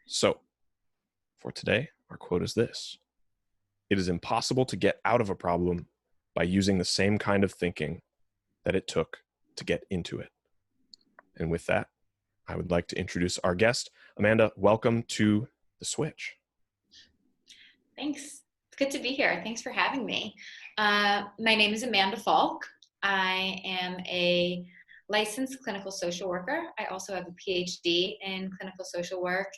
So, for today, our quote is this: "It is impossible to get out of a problem by using the same kind of thinking that it took to get into it." And with that, I would like to introduce our guest. Amanda, welcome to The Switch. Thanks. It's good to be here. Thanks for having me. My name is Amanda Fialk. I am a licensed clinical social worker. I also have a PhD in clinical social work,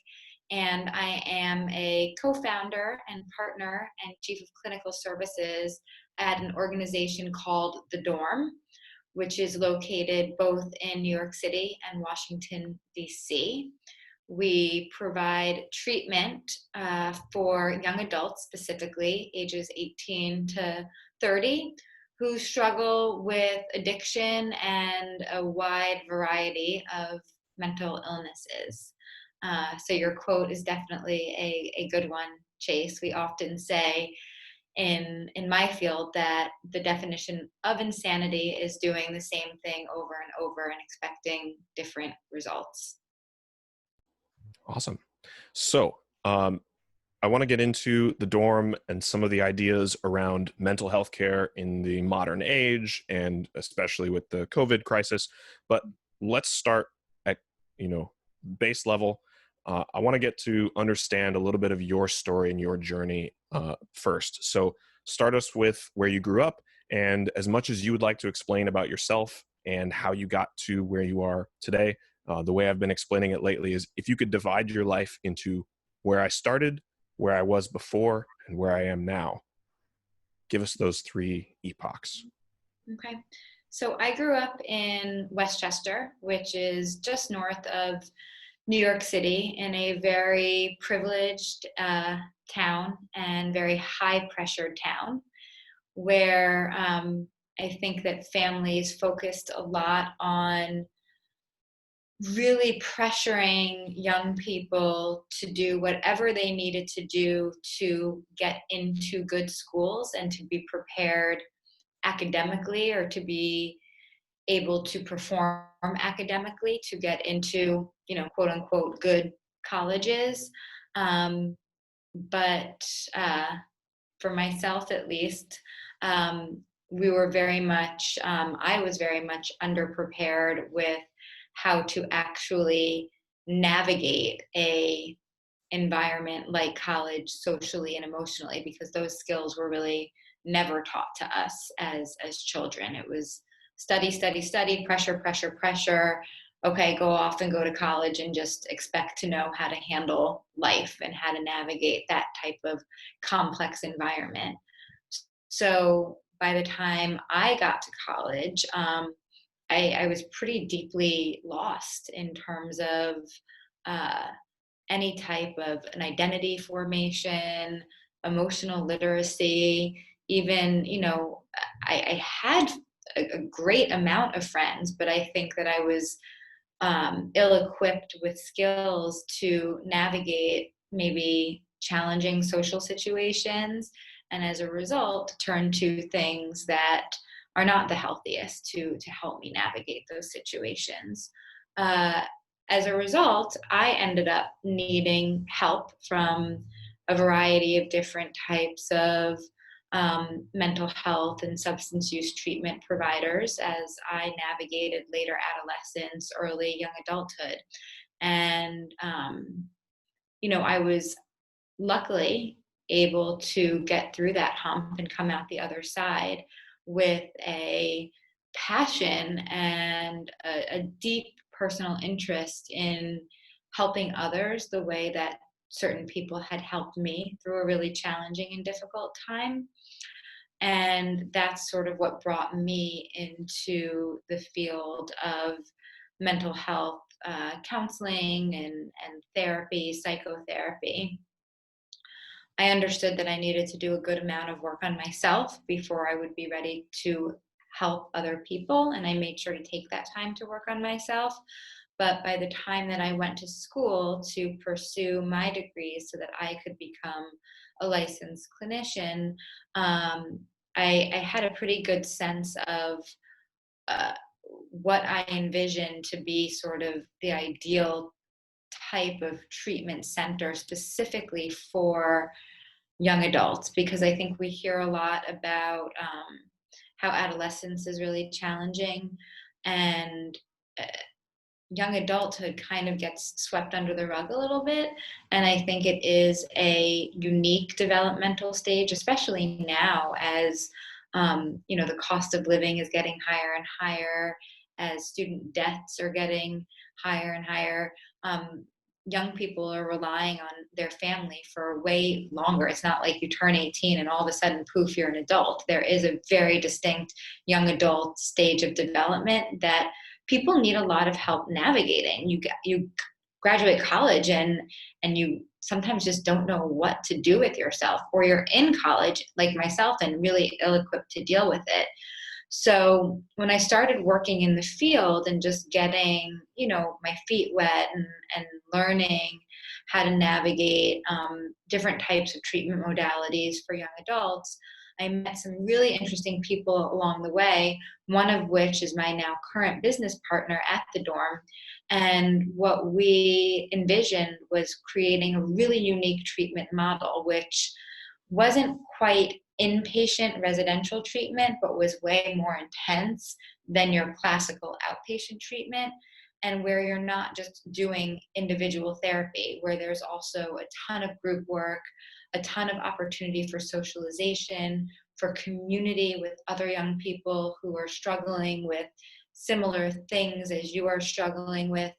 and I am a co-founder and partner and chief of clinical services at an organization called The Dorm, which is located both in New York City and Washington, D.C. We provide treatment for young adults, specifically ages 18 to 30, who struggle with addiction and a wide variety of mental illnesses. So your quote is definitely a good one, Chase. We often say in my field that the definition of insanity is doing the same thing over and over and expecting different results. Awesome. So, I want to get into the dorm and some of the ideas around mental health care in the modern age, and especially with the COVID crisis. But let's start at, base level. I want to get to understand a little bit of your story and your journey first. So start us with where you grew up, and as much as you would like to explain about yourself and how you got to where you are today. The way I've been explaining it lately is if you could divide your life into where I started, where I was before, and where I am now, give us those three epochs. Okay. So I grew up in Westchester, which is just north of New York City, in a very privileged town and very high pressure town where I think that families focused a lot on really pressuring young people to do whatever they needed to do to get into good schools and to be prepared academically, or to be able to perform academically to get into, quote unquote, good colleges. Um, but for myself, at least, we were very much, I was very much underprepared with how to actually navigate a environment like college socially and emotionally, because those skills were really never taught to us as children. It was study, study, study, pressure, pressure, pressure. Okay, go off and go to college and just expect to know how to handle life and how to navigate that type of complex environment. So by the time I got to college, I was pretty deeply lost in terms of uh, any type of an identity formation, emotional literacy, even, I had a great amount of friends, but I think that I was ill-equipped with skills to navigate maybe challenging social situations, and as a result turn to things that are not the healthiest to help me navigate those situations. uh, as a result, I ended up needing help from a variety of different types of mental health and substance use treatment providers as I navigated later adolescence, early young adulthood. And, I was luckily able to get through that hump and come out the other side with a passion and a deep personal interest in helping others the way that certain people had helped me through a really challenging and difficult time. And that's sort of what brought me into the field of mental health counseling and therapy, psychotherapy. I understood that I needed to do a good amount of work on myself before I would be ready to help other people. And I made sure to take that time to work on myself. But by the time that I went to school to pursue my degrees so that I could become a licensed clinician, I had a pretty good sense of uh, what I envisioned to be sort of the ideal type of treatment center specifically for young adults, because I think we hear a lot about how adolescence is really challenging, and uh, young adulthood kind of gets swept under the rug a little bit. And I think it is a unique developmental stage, especially now as the cost of living is getting higher and higher, as student debts are getting higher and higher. Young people are relying on their family for way longer. It's not like you turn 18 and all of a sudden, poof, you're an adult. There is a very distinct young adult stage of development that people need a lot of help navigating. You graduate college and you sometimes just don't know what to do with yourself, or you're in college like myself and really ill-equipped to deal with it. So when I started working in the field and just getting, my feet wet and learning how to navigate different types of treatment modalities for young adults, I met some really interesting people along the way, one of which is my now current business partner at the dorm. And what we envisioned was creating a really unique treatment model, which wasn't quite inpatient residential treatment, but was way more intense than your classical outpatient treatment, and where you're not just doing individual therapy, where there's also a ton of group work, a ton of opportunity for socialization, for community with other young people who are struggling with similar things as you are struggling with,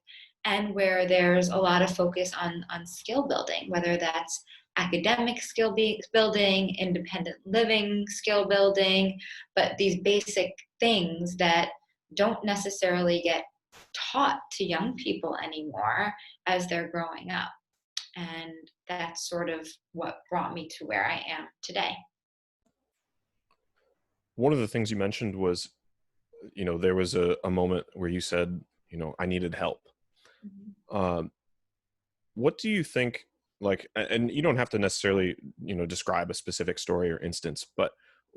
and where there's a lot of focus on skill building, whether that's academic skill building, independent living skill building, but these basic things that don't necessarily get taught to young people anymore as they're growing up. And that's sort of what brought me to where I am today. One of the things you mentioned was, there was a moment where you said, I needed help. Mm-hmm. What do you think, and you don't have to necessarily, describe a specific story or instance, but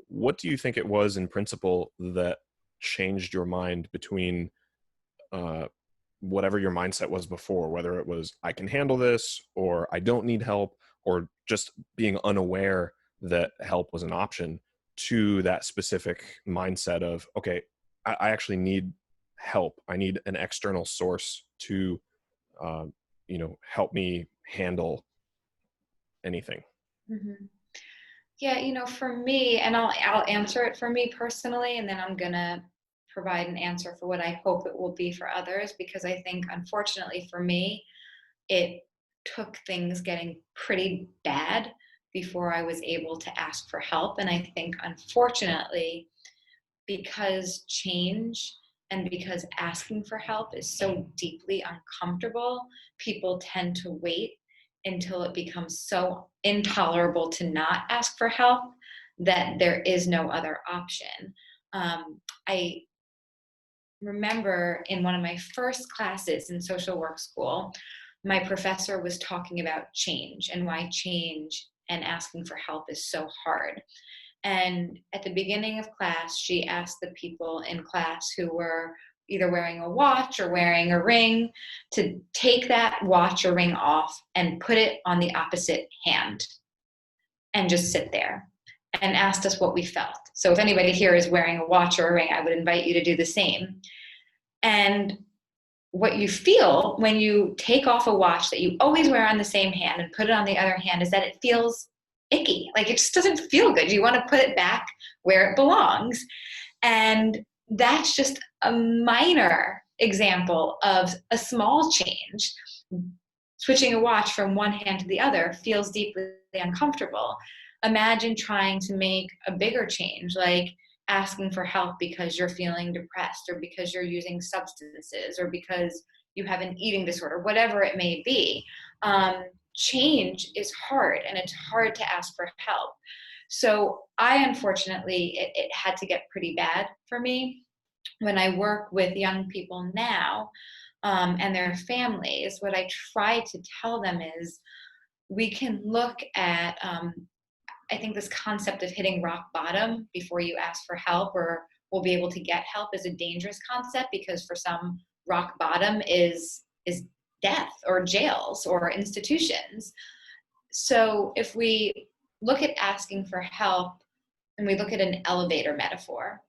what do you think it was in principle that changed your mind between whatever your mindset was before, whether it was I can handle this, or I don't need help, or just being unaware that help was an option, to that specific mindset of, okay, I actually need help. I need an external source to, help me handle anything. Mm-hmm. Yeah, for me, and I'll answer it for me personally, and then I'm gonna provide an answer for what I hope it will be for others, because I think, unfortunately for me, it took things getting pretty bad before I was able to ask for help. And I think, unfortunately, because change and because asking for help is so deeply uncomfortable, people tend to wait until it becomes so intolerable to not ask for help that there is no other option. I remember in one of my first classes in social work school, my professor was talking about change and why change and asking for help is so hard. And at the beginning of class, she asked the people in class who were either wearing a watch or wearing a ring to take that watch or ring off and put it on the opposite hand and just sit there, and asked us what we felt. So if anybody here is wearing a watch or a ring, I would invite you to do the same. And what you feel when you take off a watch that you always wear on the same hand and put it on the other hand is that it feels icky. Like, it just doesn't feel good. You want to put it back where it belongs. And that's just a minor example of a small change. Switching a watch from one hand to the other feels deeply uncomfortable. Imagine trying to make a bigger change, like asking for help because you're feeling depressed, or because you're using substances, or because you have an eating disorder, whatever it may be. Change is hard, and it's hard to ask for help. So unfortunately, it had to get pretty bad for me. When I work with young people now and their families, what I try to tell them is, we can look at I think this concept of hitting rock bottom before you ask for help or will be able to get help is a dangerous concept, because for some, rock bottom is death or jails or institutions. So if we look at asking for help and we look at an elevator metaphor,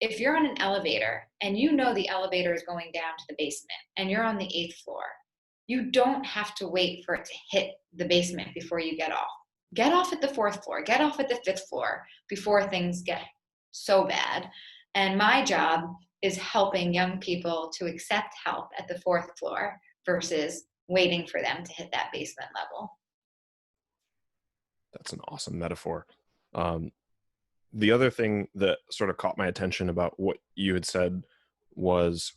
if you're on an elevator and you know the elevator is going down to the basement and you're on the 8th floor, you don't have to wait for it to hit the basement before you get off. Get off at the 4th floor, get off at the 5th floor before things get so bad. And my job is helping young people to accept help at the 4th floor versus waiting for them to hit that basement level. That's an awesome metaphor. The other thing that sort of caught my attention about what you had said was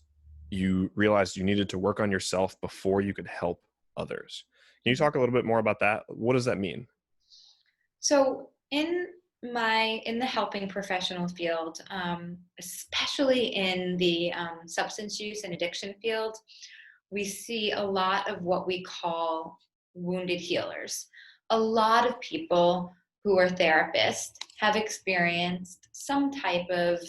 you realized you needed to work on yourself before you could help others. Can you talk a little bit more about that? What does that mean? So in the helping professional field, especially in the substance use and addiction field, we see a lot of what we call wounded healers. A lot of people who are therapists have experienced some type of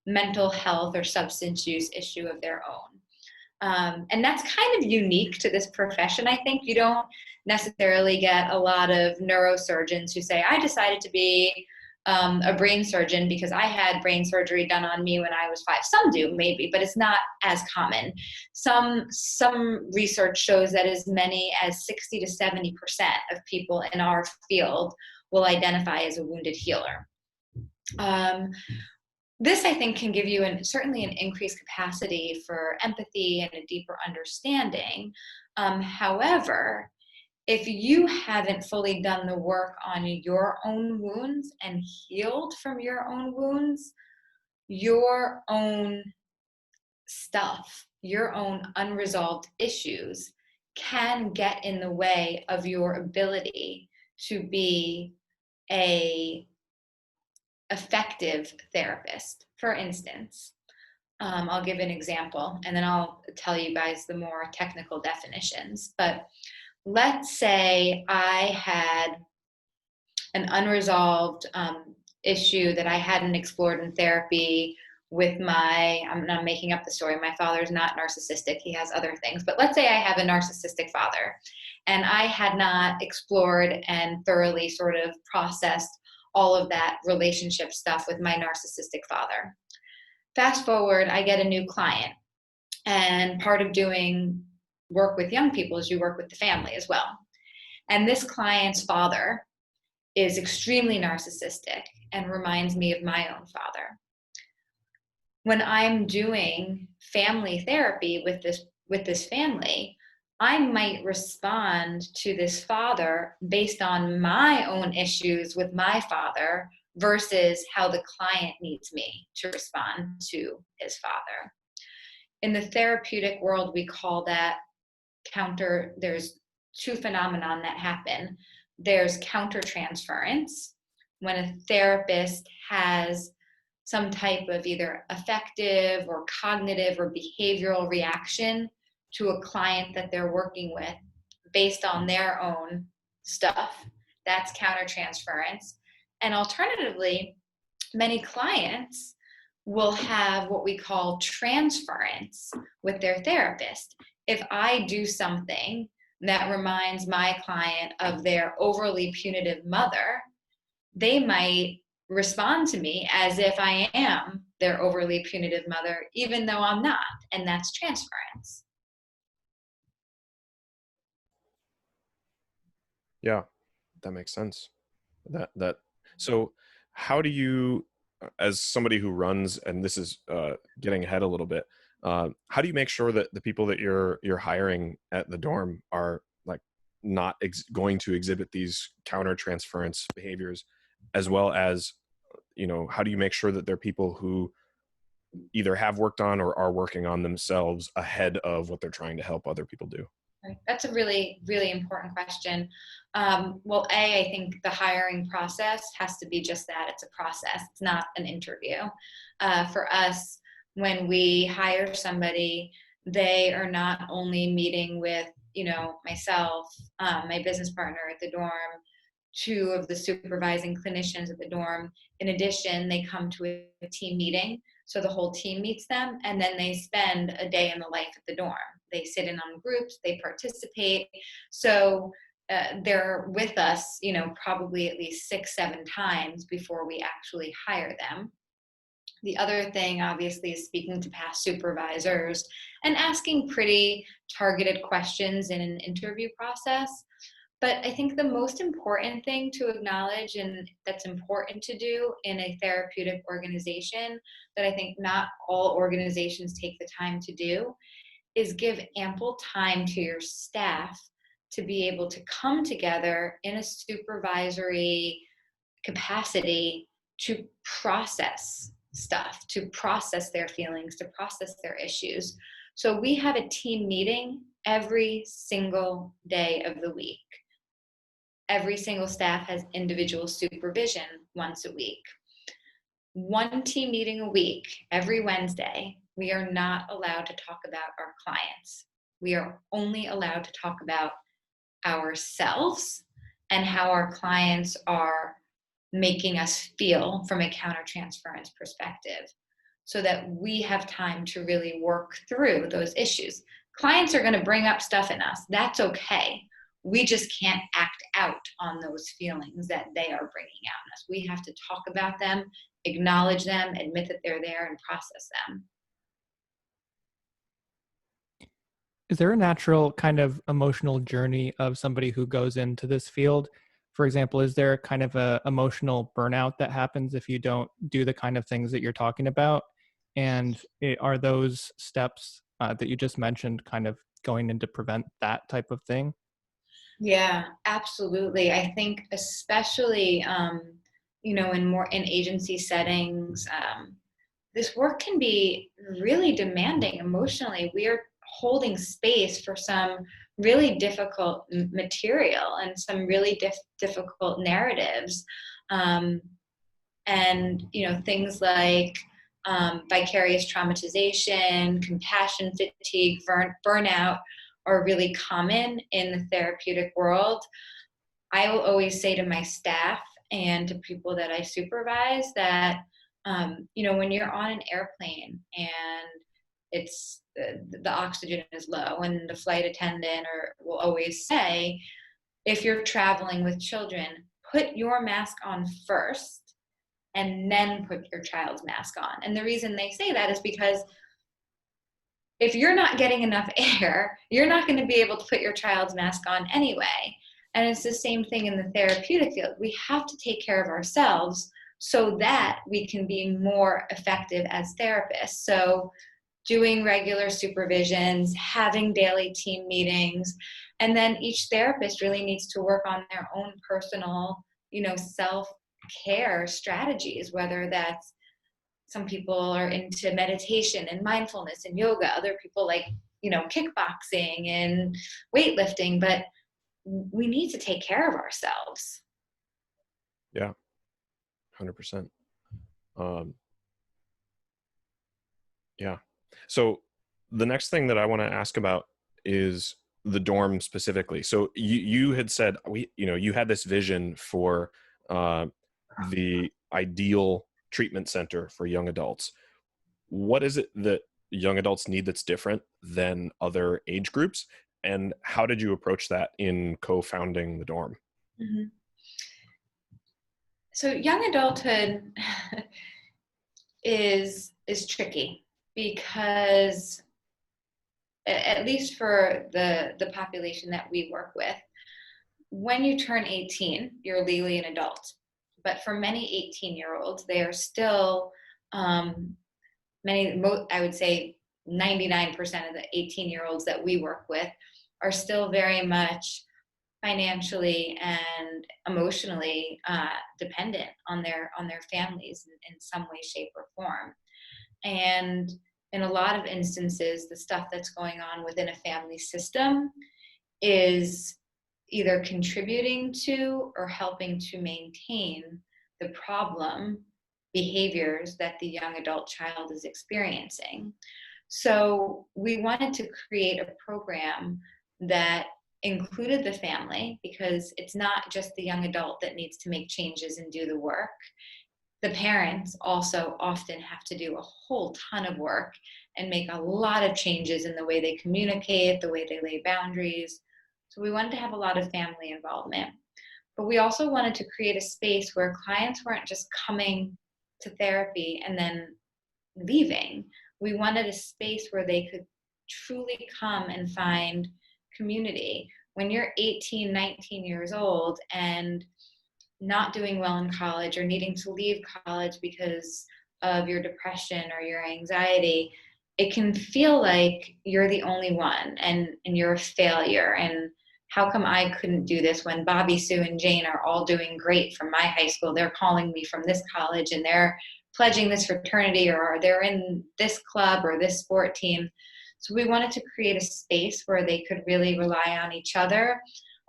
mental health or substance use issue of their own. And that's kind of unique to this profession, I think. You don't necessarily get a lot of neurosurgeons who say, I decided to be a brain surgeon because I had brain surgery done on me when I was 5. Some do, maybe, but it's not as common. Some research shows that as many as 60 to 70% of people in our field will identify as a wounded healer. This, I think, can give you certainly an increased capacity for empathy and a deeper understanding. However, if you haven't fully done the work on your own wounds and healed from your own wounds, your own stuff, your own unresolved issues can get in the way of your ability to be a effective therapist. For instance, I'll give an example and then I'll tell you guys the more technical definitions. But let's say I had an unresolved issue that I hadn't explored in therapy with I'm not making up the story. My father's not narcissistic. He has other things. But let's say I have a narcissistic father and I had not explored and thoroughly sort of processed all of that relationship stuff with my narcissistic father. Fast forward, I get a new client. And part of doing work with young people is you work with the family as well. And this client's father is extremely narcissistic and reminds me of my own father. When I'm doing family therapy with this family, I might respond to this father based on my own issues with my father versus how the client needs me to respond to his father. In the therapeutic world, we call that there's 2 phenomenon that happen. There's countertransference, when a therapist has some type of either affective or cognitive or behavioral reaction to a client that they're working with based on their own stuff. That's countertransference. And alternatively, many clients will have what we call transference with their therapist. If I do something that reminds my client of their overly punitive mother, they might respond to me as if I am their overly punitive mother, even though I'm not, and that's transference. Yeah, that makes sense. So how do you, as somebody who runs, and this is getting ahead a little bit, how do you make sure that the people that you're hiring at the dorm are like not going to exhibit these counter-transference behaviors, as well as, how do you make sure that they're people who either have worked on or are working on themselves ahead of what they're trying to help other people do? That's a really, really important question. Well, I think the hiring process has to be just that. It's a process. It's not an interview. For us, when we hire somebody, they are not only meeting with, myself, my business partner at the dorm, 2 of the supervising clinicians at the dorm. In addition, they come to a team meeting So the whole team meets them, and then they spend a day in the life at the dorm. They sit in on groups, they participate. So they're with us, probably at least 6-7 times before we actually hire them. The other thing, obviously, is speaking to past supervisors and asking pretty targeted questions in an interview process. But I think the most important thing to acknowledge, and that's important to do in a therapeutic organization, that I think not all organizations take the time to do, is give ample time to your staff to be able to come together in a supervisory capacity to process stuff, to process their feelings, to process their issues. So we have a team meeting every single day of the week. Every single staff has individual supervision once a week. One team meeting a week, every Wednesday. We are not allowed to talk about our clients. We are only allowed to talk about ourselves and how our clients are making us feel from a countertransference perspective, so that we have time to really work through those issues. Clients are going to bring up stuff in us. That's okay. We just can't act out on those feelings that they are bringing out in us. We have to talk about them, acknowledge them, admit that they're there, and process them. Is there a natural kind of emotional journey of somebody who goes into this field? For example, is there kind of a emotional burnout that happens if you don't do the kind of things that you're talking about? And are those steps that you just mentioned kind of going in to prevent that type of thing? Yeah, absolutely. I think especially, in agency settings, this work can be really demanding emotionally. We are holding space for some really difficult material and some really difficult narratives. And, things like vicarious traumatization, compassion fatigue, burnout are really common in the therapeutic world. I will always say to my staff and to people that I supervise that, when you're on an airplane and it's the oxygen is low, and the flight attendant will always say, if you're traveling with children, put your mask on first and then put your child's mask on. And the reason they say that is because if you're not getting enough air, you're not going to be able to put your child's mask on anyway. And it's the same thing in the therapeutic field. We have to take care of ourselves so that we can be more effective as therapists. So doing regular supervisions, having daily team meetings, and then each therapist really needs to work on their own personal, self-care strategies, whether that's, some people are into meditation and mindfulness and yoga. Other people like, kickboxing and weightlifting, but we need to take care of ourselves. Yeah, 100%. Yeah. So the next thing that I want to ask about is the dorm specifically. So you had said you had this vision for the ideal treatment center for young adults. What is it that young adults need that's different than other age groups? And how did you approach that in co-founding the dorm? Mm-hmm. So young adulthood is tricky because, at least for the population that we work with, when you turn 18, you're legally an adult. But for many 18-year-olds, they are still, I would say 99% of the 18-year-olds that we work with are still very much financially and emotionally dependent on their families in some way, shape, or form. And in a lot of instances, the stuff that's going on within a family system is either contributing to or helping to maintain the problem behaviors that the young adult child is experiencing. So we wanted to create a program that included the family, because it's not just the young adult that needs to make changes and do the work. the parents also often have to do a whole ton of work and make a lot of changes in the way they communicate, the way they lay boundaries. So we wanted to have a lot of family involvement. But we also wanted to create a space where clients weren't just coming to therapy and then leaving. We wanted a space where they could truly come and find community. When you're 18, 19 years old and not doing well in college or needing to leave college because of your depression or your anxiety, it can feel like you're the only one and you're a failure. And how come I couldn't do this when Bobby, Sue, and Jane are all doing great from my high school? They're calling me from this college and they're pledging this fraternity, or they're in this club or this sport team. So we wanted to create a space where they could really rely on each other.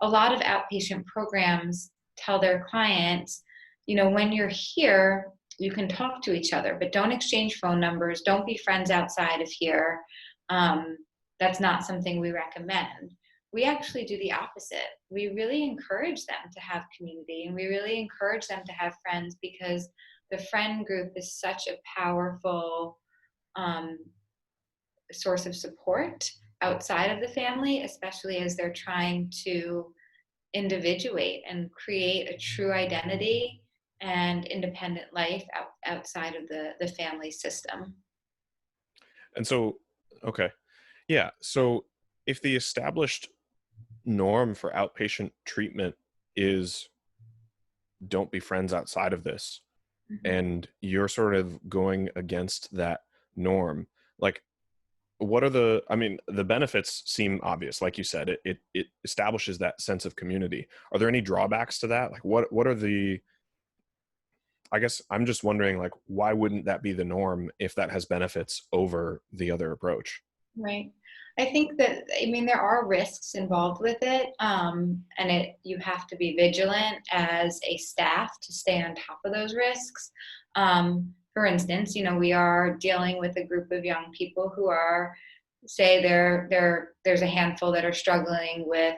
A lot of outpatient programs tell their clients, when you're here, you can talk to each other, but don't exchange phone numbers. Don't be friends outside of here. That's not something we recommend. We actually do the opposite. We really encourage them to have community, and we really encourage them to have friends, because the friend group is such a powerful source of support outside of the family, especially as they're trying to individuate and create a true identity and independent life outside of the family system. And so, okay. Yeah. So if the established norm for outpatient treatment is don't be friends outside of this, Mm-hmm. and you're sort of going against that norm, like, what are the benefits seem obvious. Like you said, it establishes that sense of community. Are there any drawbacks to that? Like, what are the, I guess I'm just wondering, like, why wouldn't that be the norm if that has benefits over the other approach? Right. I think that, there are risks involved with it. And you have to be vigilant as a staff to stay on top of those risks. For instance, we are dealing with a group of young people who are, say there's a handful that are struggling with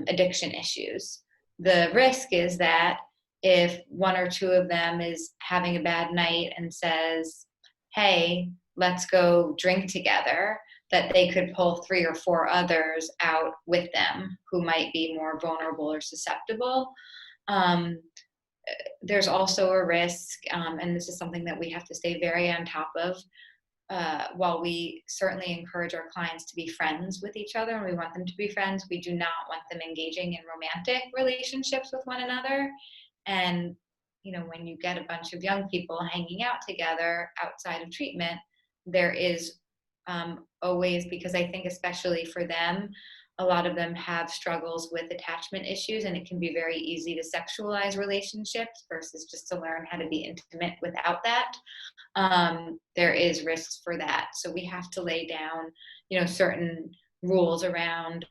addiction issues. The risk is that if one or two of them is having a bad night and says, hey, let's go drink together, that they could pull 3 or 4 others out with them who might be more vulnerable or susceptible. There's also a risk, and this is something that we have to stay very on top of. While we certainly encourage our clients to be friends with each other, and we want them to be friends, we do not want them engaging in romantic relationships with one another. And when you get a bunch of young people hanging out together outside of treatment, there is always, because I think especially for them, a lot of them have struggles with attachment issues, and it can be very easy to sexualize relationships versus just to learn how to be intimate without that. There is risks for that. So we have to lay down, certain rules around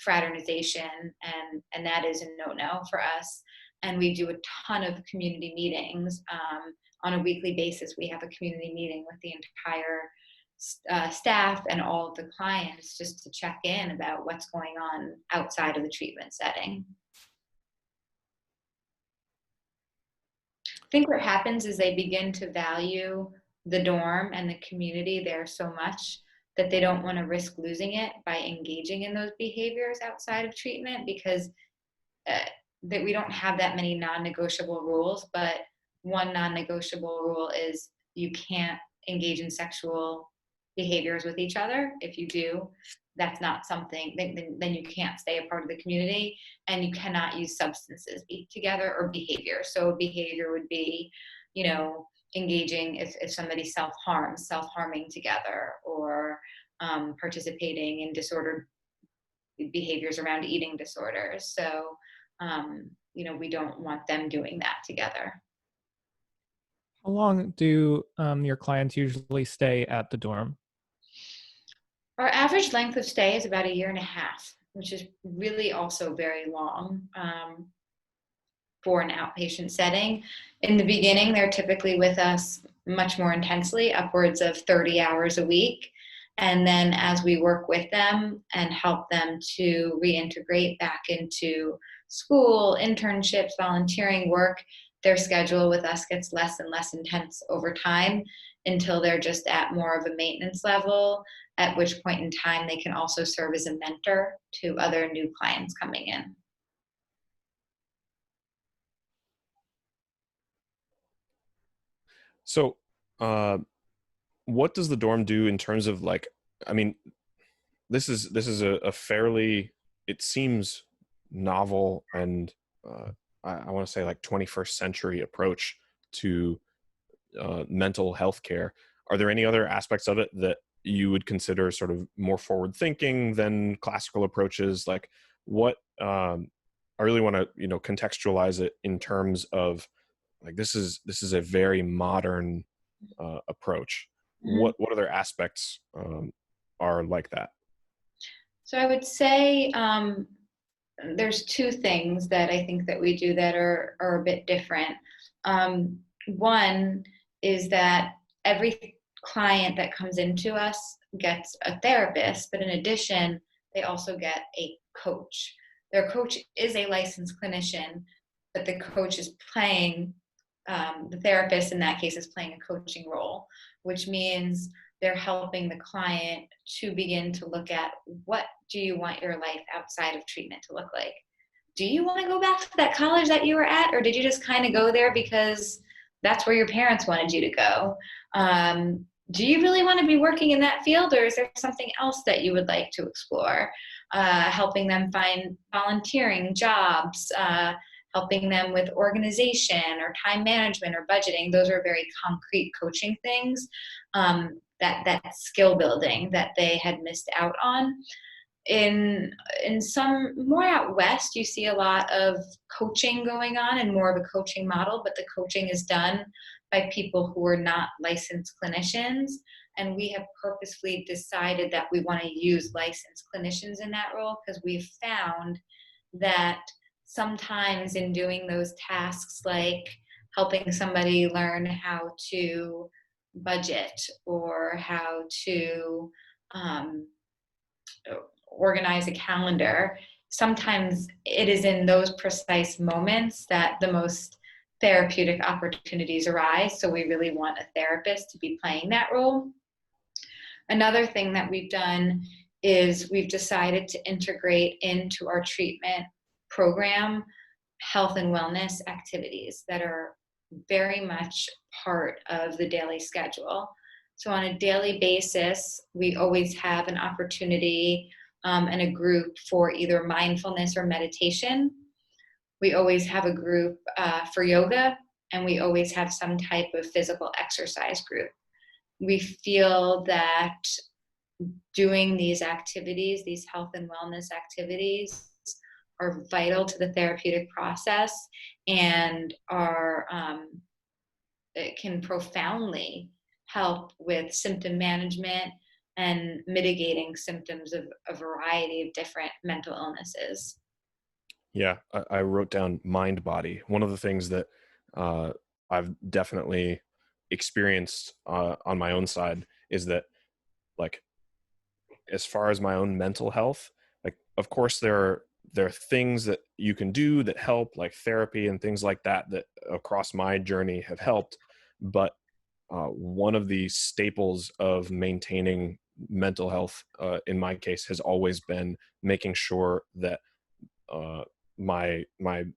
fraternization, and that is a no-no for us. And we do a ton of community meetings. On a weekly basis, we have a community meeting with the entire staff and all of the clients, just to check in about what's going on outside of the treatment setting. I think what happens is they begin to value the dorm and the community there so much that they don't want to risk losing it by engaging in those behaviors outside of treatment, because that we don't have that many non-negotiable rules, but one non-negotiable rule is you can't engage in sexual behaviors with each other. If you do, that's not something, then you can't stay a part of the community, and you cannot use substances together or behavior. So behavior would be, engaging if somebody self-harming together, or participating in disordered behaviors around eating disorders. So, we don't want them doing that together. How long do your clients usually stay at the dorm? Our average length of stay is about 1.5 years, which is really also very long for an outpatient setting. In the beginning, they're typically with us much more intensely, upwards of 30 hours a week. And then as we work with them and help them to reintegrate back into school, internships, volunteering work, their schedule with us gets less and less intense over time until they're just at more of a maintenance level, at which point in time they can also serve as a mentor to other new clients coming in. So, what does the dorm do in terms of like, I mean, this is a fairly, it seems novel and I want to say like 21st century approach to mental health care. Are there any other aspects of it that you would consider sort of more forward thinking than classical approaches? Like what, I really want to, contextualize it in terms of like, this is a very modern approach. Mhm. What other aspects are like that? So I would say there's two things that I think that we do that are a bit different. One is that every client that comes into us gets a therapist, but in addition, they also get a coach. Their coach is a licensed clinician, but the coach is playing, the therapist in that case is playing a coaching role, which means they're helping the client to begin to look at, what do you want your life outside of treatment to look like? Do you want to go back to that college that you were at, or did you just kind of go there because that's where your parents wanted you to go? Do you really want to be working in that field, or is there something else that you would like to explore? Helping them find volunteering jobs, helping them with organization or time management or budgeting. Those are very concrete coaching things, that skill building that they had missed out on. In some more out west, you see a lot of coaching going on and more of a coaching model, but the coaching is done by people who are not licensed clinicians. And we have purposefully decided that we want to use licensed clinicians in that role, because we've found that sometimes in doing those tasks, like helping somebody learn how to budget or how to organize a calendar, sometimes it is in those precise moments that the most therapeutic opportunities arise. So we really want a therapist to be playing that role. Another thing that we've done is we've decided to integrate into our treatment program health and wellness activities that are very much part of the daily schedule. So on a daily basis, we always have an opportunity and a group for either mindfulness or meditation. We always have a group for yoga, and we always have some type of physical exercise group. We feel that doing these activities, these health and wellness activities, are vital to the therapeutic process and it can profoundly help with symptom management and mitigating symptoms of a variety of different mental illnesses. Yeah, I wrote down mind body. One of the things that I've definitely experienced on my own side is that, like, as far as my own mental health, like, of course there are things that you can do that help, like therapy and things like that, that across my journey have helped. But one of the staples of maintaining mental health, in my case, has always been making sure that uh, my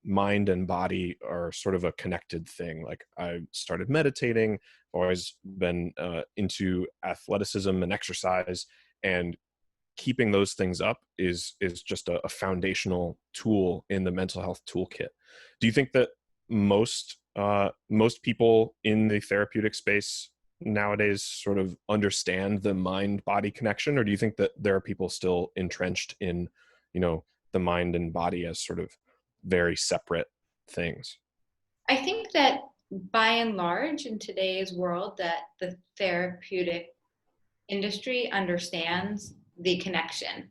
mind and body are sort of a connected thing. Like, I started meditating, always been into athleticism and exercise, and keeping those things up is just a foundational tool in the mental health toolkit. Do you think that most people in the therapeutic space nowadays sort of understand the mind body connection, or do you think that there are people still entrenched in, the mind and body as sort of very separate things? I think that by and large in today's world that the therapeutic industry understands the connection.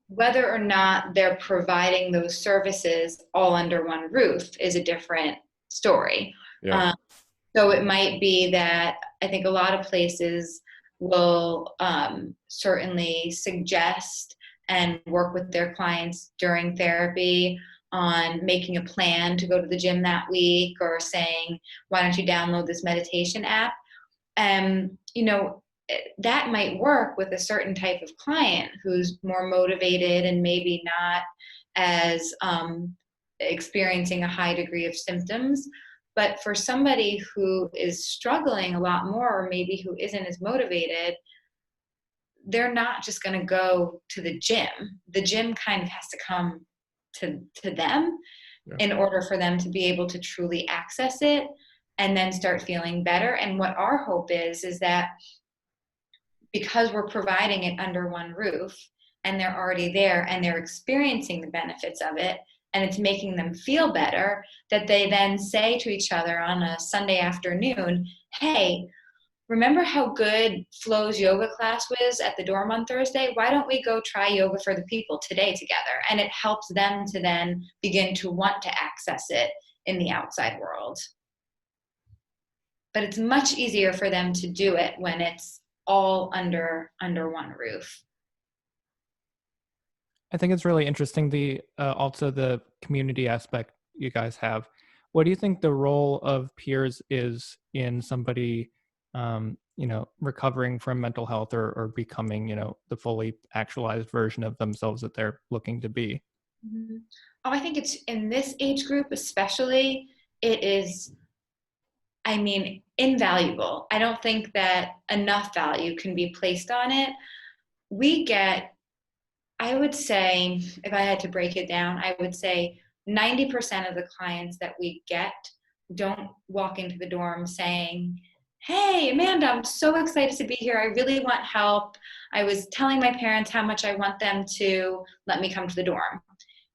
Whether or not they're providing those services all under one roof is a different story. Yeah. So it might be that I think a lot of places will certainly suggest and work with their clients during therapy on making a plan to go to the gym that week, or saying, why don't you download this meditation app? You know, that might work with a certain type of client who's more motivated and maybe not as experiencing a high degree of symptoms. But for somebody who is struggling a lot more, or maybe who isn't as motivated, they're not just going to go to the gym. The gym kind of has to come to them in order for them to be able to truly access it and then start feeling better. And what our hope is that because we're providing it under one roof and they're already there and they're experiencing the benefits of it, and it's making them feel better, that they then say to each other on a Sunday afternoon, hey, remember how good Flo's yoga class was at the dorm on Thursday? Why don't we go try yoga for the people today together? And it helps them to then begin to want to access it in the outside world. But it's much easier for them to do it when it's all under one roof. I think it's really interesting, also the community aspect you guys have. What do you think the role of peers is in somebody, recovering from mental health or becoming, the fully actualized version of themselves that they're looking to be? Mm-hmm. Oh, I think it's in this age group especially, it is, invaluable. I don't think that enough value can be placed on it. We get, I would say, if I had to break it down, I would say 90% of the clients that we get don't walk into the dorm saying, hey, Amanda, I'm so excited to be here. I really want help. I was telling my parents how much I want them to let me come to the dorm.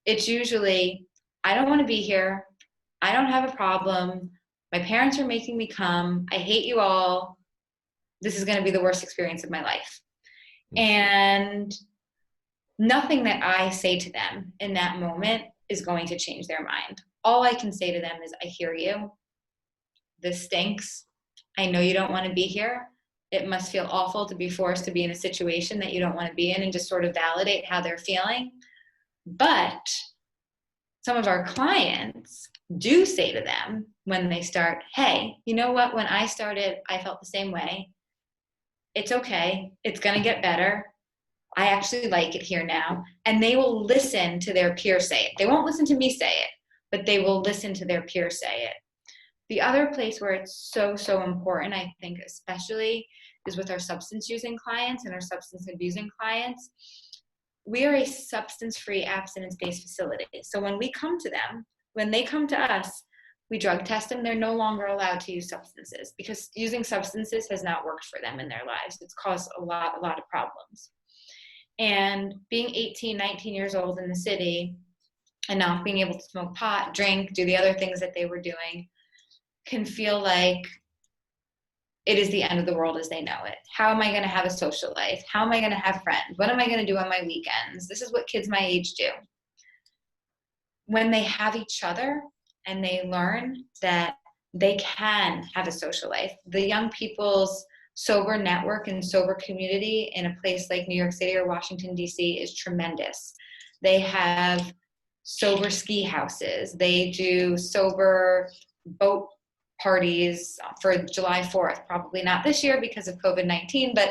It's usually, I don't want to be here. I don't have a problem. My parents are making me come. I hate you all. This is going to be the worst experience of my life. And nothing that I say to them in that moment is going to change their mind. All I can say to them is, I hear you. This stinks. I know you don't want to be here. It must feel awful to be forced to be in a situation that you don't want to be in, and just sort of validate how they're feeling. But some of our clients do say to them when they start, hey, you know what? When I started, I felt the same way. It's okay. It's going to get better. I actually like it here now. And they will listen to their peer say it. They won't listen to me say it, but they will listen to their peer say it. The other place where it's so, so important, I think especially, is with our substance using clients and our substance abusing clients. We are a substance-free, abstinence-based facility. So when we come to them, when they come to us, we drug test them. They're no longer allowed to use substances because using substances has not worked for them in their lives. It's caused a lot of problems. And being 18, 19 years old in the city and not being able to smoke pot, drink, do the other things that they were doing can feel like it is the end of the world as they know it. How am I going to have a social life? How am I going to have friends? What am I going to do on my weekends? This is what kids my age do. When they have each other and they learn that they can have a social life, the young people's sober network and sober community in a place like New York City or Washington, D.C. is tremendous. They have sober ski houses. They do sober boat parties for July 4th, probably not this year because of COVID-19, but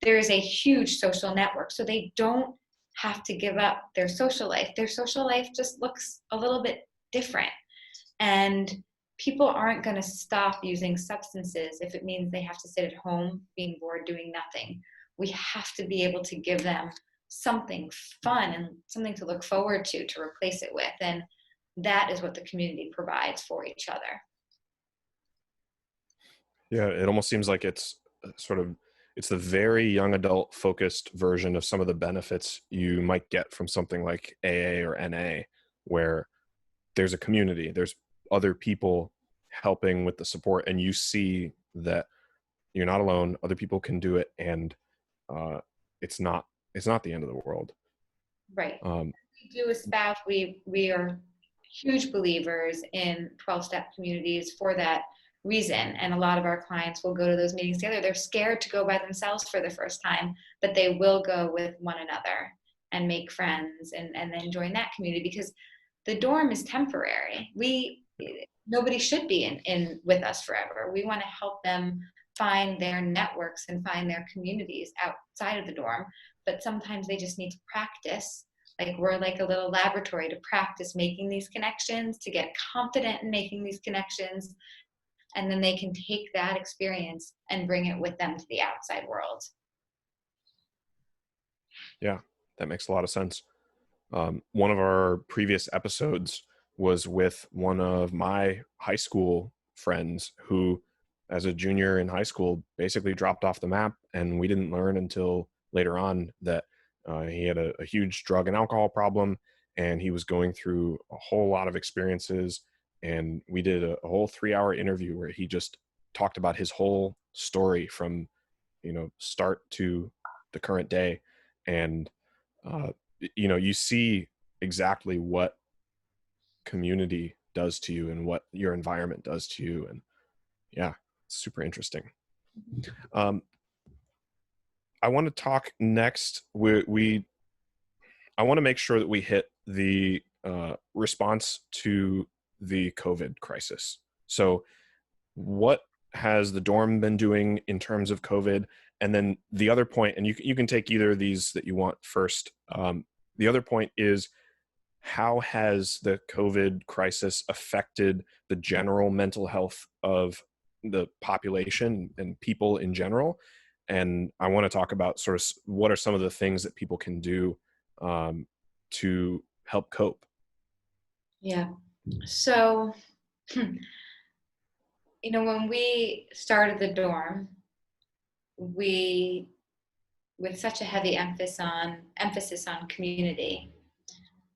there is a huge social network. So they don't have to give up their social life. Their social life just looks a little bit different. And people aren't going to stop using substances if it means they have to sit at home being bored doing nothing. We have to be able to give them something fun and something to look forward to replace it with. And that is what the community provides for each other. Yeah, it almost seems like it's the very young adult focused version of some of the benefits you might get from something like AA or NA, where there's a community, there's other people helping with the support, and you see that you're not alone, other people can do it, and it's not the end of the world. Right. We do espouse, we are huge believers in 12-step communities for that reason, and a lot of our clients will go to those meetings together. They're scared to go by themselves for the first time, but they will go with one another and make friends and then join that community, because the dorm is temporary. Nobody should be in with us forever. We want to help them find their networks and find their communities outside of the dorm, but sometimes they just need to practice. Like, we're like a little laboratory to practice making these connections, to get confident in making these connections, and then they can take that experience and bring it with them to the outside world. Yeah, that makes a lot of sense. One of our previous episodes was with one of my high school friends who, as a junior in high school, basically dropped off the map. And we didn't learn until later on that he had a huge drug and alcohol problem, and he was going through a whole lot of experiences. And we did a whole 3-hour interview where he just talked about his whole story from, start to the current day. And, you see exactly what community does to you and what your environment does to you. And yeah, it's super interesting. I want to talk next. I want to make sure that we hit the response to the COVID crisis. So what has the dorm been doing in terms of COVID? And then the other point, and you can take either of these that you want first. The other point is, how has the COVID crisis affected the general mental health of the population and people in general? And I want to talk about sort of what are some of the things that people can do to help cope. Yeah. So, when we started the dorm, we, with such a heavy emphasis on community,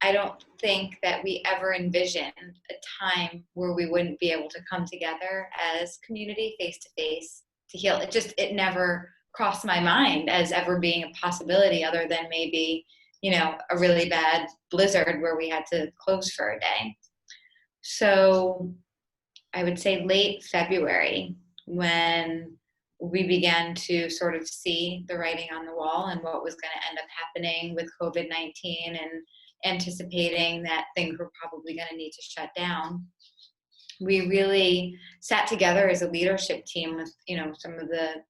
I don't think that we ever envisioned a time where we wouldn't be able to come together as community face to face to heal. It never crossed my mind as ever being a possibility, other than maybe, a really bad blizzard where we had to close for a day. So I would say late February, when we began to sort of see the writing on the wall and what was going to end up happening with COVID-19, and anticipating that things were probably going to need to shut down, we really sat together as a leadership team with, some of the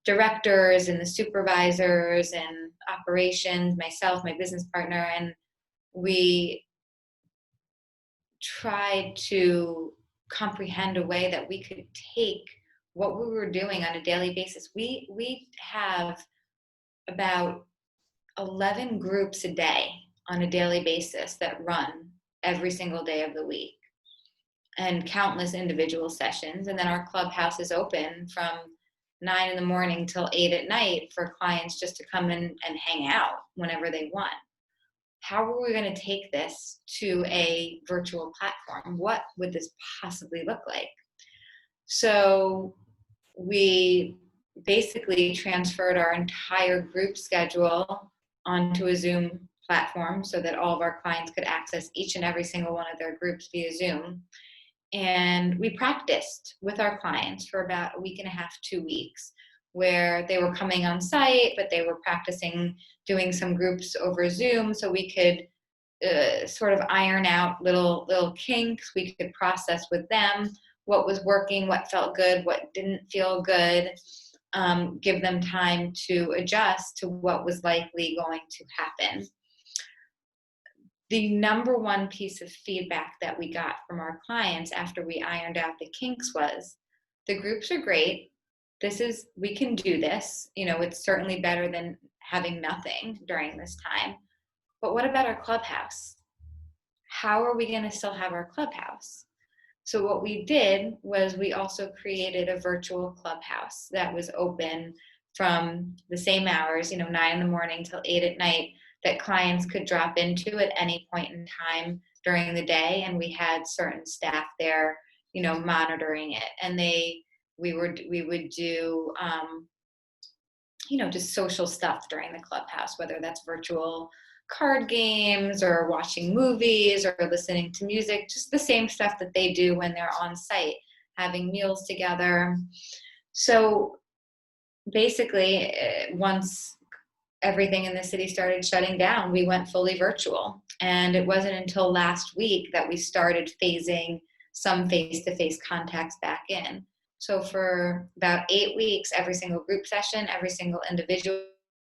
directors and the supervisors and operations, myself, my business partner, and we tried to comprehend a way that we could take what we were doing on a daily basis. We have about 11 groups a day on a daily basis that run every single day of the week, and countless individual sessions. And then our clubhouse is open from 9 a.m. till 8 p.m. for clients just to come in and hang out whenever they want. How are we going to take this to a virtual platform? What would this possibly look like? So we basically transferred our entire group schedule onto a Zoom platform so that all of our clients could access each and every single one of their groups via Zoom. And we practiced with our clients for about a week and a half, 2 weeks, where they were coming on site, but they were practicing doing some groups over Zoom, so we could sort of iron out little kinks. We could process with them what was working, what felt good, what didn't feel good, give them time to adjust to what was likely going to happen. The number one piece of feedback that we got from our clients after we ironed out the kinks was, the groups are great. We can do this. It's certainly better than having nothing during this time. But what about our clubhouse? How are we going to still have our clubhouse? So what we did was we also created a virtual clubhouse that was open from the same hours, 9 a.m. till 8 p.m, that clients could drop into at any point in time during the day. And we had certain staff there, monitoring it. And we would do, just social stuff during the clubhouse, whether that's virtual card games or watching movies or listening to music, just the same stuff that they do when they're on site, having meals together. So basically, once everything in the city started shutting down, we went fully virtual. And it wasn't until last week that we started phasing some face-to-face contacts back in. So for about 8 weeks, every single group session, every single individual,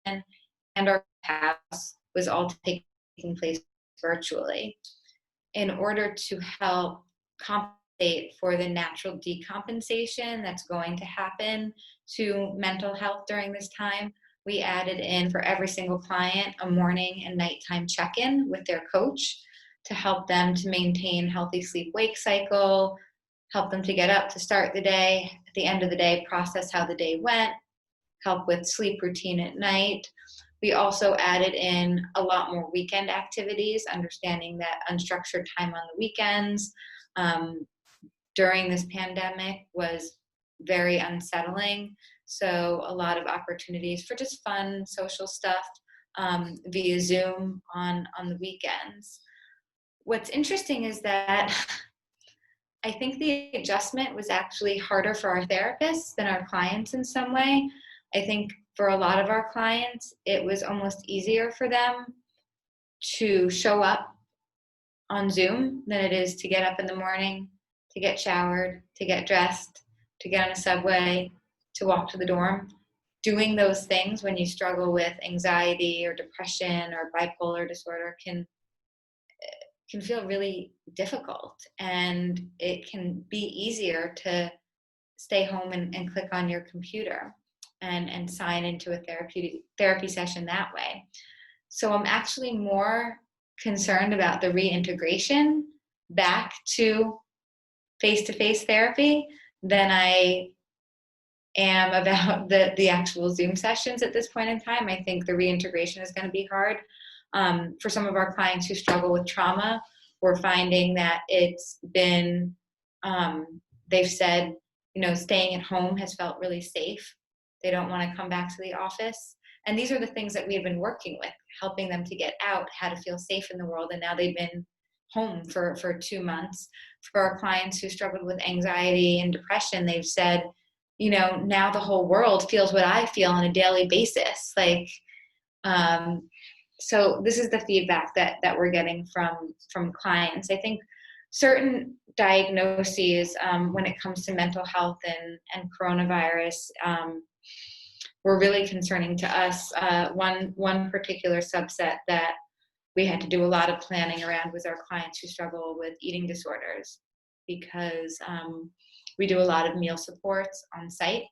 and our house was all taking place virtually in order to help compensate for the natural decompensation that's going to happen to mental health during this time. We added in for every single client a morning and nighttime check-in with their coach to help them to maintain healthy sleep-wake cycle, help them to get up to start the day, at the end of the day, process how the day went, help with sleep routine at night. We also added in a lot more weekend activities, understanding that unstructured time on the weekends during this pandemic was very unsettling. So a lot of opportunities for just fun social stuff via Zoom on the weekends. What's interesting is that I think the adjustment was actually harder for our therapists than our clients in some way. I think for a lot of our clients, it was almost easier for them to show up on Zoom than it is to get up in the morning, to get showered, to get dressed, to get on a subway, to walk to the dorm. Doing those things when you struggle with anxiety or depression or bipolar disorder can feel really difficult, and it can be easier to stay home and click on your computer and sign into a therapy session that way. So I'm actually more concerned about the reintegration back to face-to-face therapy than I am about the actual Zoom sessions at this point in time. I think the reintegration is going to be hard. For some of our clients who struggle with trauma, we're finding that it's been, they've said, staying at home has felt really safe. They don't want to come back to the office. And these are the things that we've been working with, helping them to get out, how to feel safe in the world. And now they've been home for 2 months. For our clients who struggled with anxiety and depression, they've said, now the whole world feels what I feel on a daily basis. So this is the feedback that we're getting from clients. I think certain diagnoses when it comes to mental health and coronavirus were really concerning to us. One particular subset that we had to do a lot of planning around was our clients who struggle with eating disorders, because we do a lot of meal supports on site,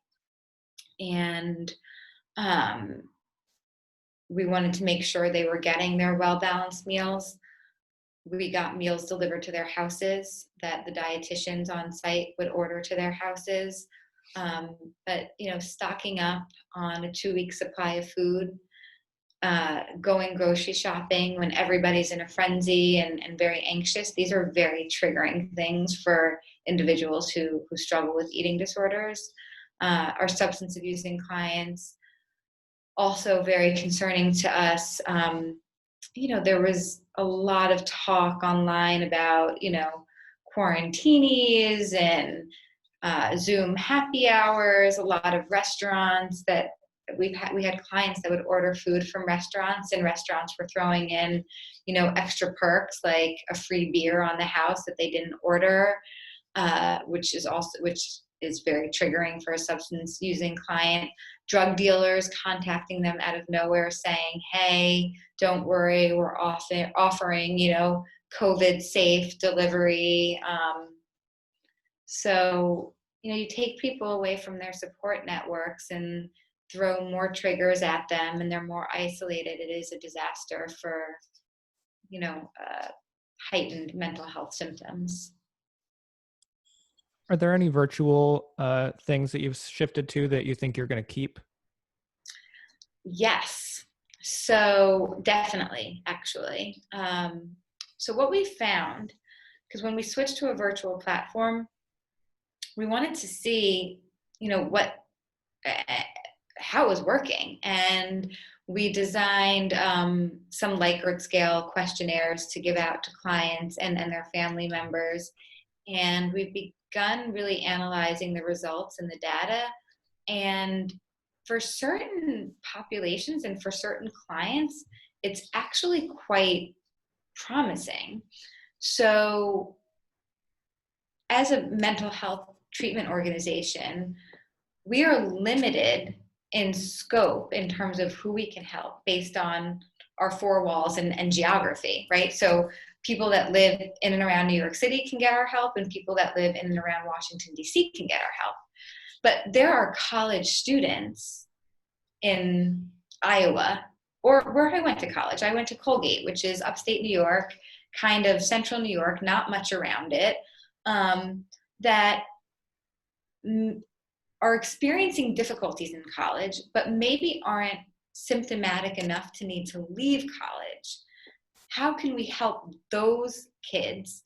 and we wanted to make sure they were getting their well-balanced meals. We got meals delivered to their houses that the dietitians on site would order to their houses. But stocking up on a 2-week supply of food, going grocery shopping when everybody's in a frenzy and very anxious, these are very triggering things for individuals who struggle with eating disorders. Our substance abusing clients, also very concerning to us. There was a lot of talk online about, quarantinis and Zoom happy hours, a lot of restaurants that we had clients that would order food from restaurants, and restaurants were throwing in, extra perks like a free beer on the house that they didn't order, which is very triggering for a substance using client. Drug dealers contacting them out of nowhere saying, hey, don't worry, we're offering, COVID safe delivery. So, you take people away from their support networks and throw more triggers at them, and they're more isolated. It is a disaster for, heightened mental health symptoms. Are there any virtual things that you've shifted to that you think you're going to keep? Yes. So definitely, actually. So what we found, because when we switched to a virtual platform, we wanted to see, how it was working. And we designed some Likert scale questionnaires to give out to clients and their family members. And we've begun really analyzing the results and the data. And for certain populations and for certain clients, it's actually quite promising. So as a mental health treatment organization, we are limited in scope in terms of who we can help based on our four walls and geography, right? So people that live in and around New York City can get our help, and people that live in and around Washington, D.C. can get our help. But there are college students in Iowa, or where I went to college. I went to Colgate, which is upstate New York, kind of central New York, not much around it, that are experiencing difficulties in college, but maybe aren't symptomatic enough to need to leave college. How can we help those kids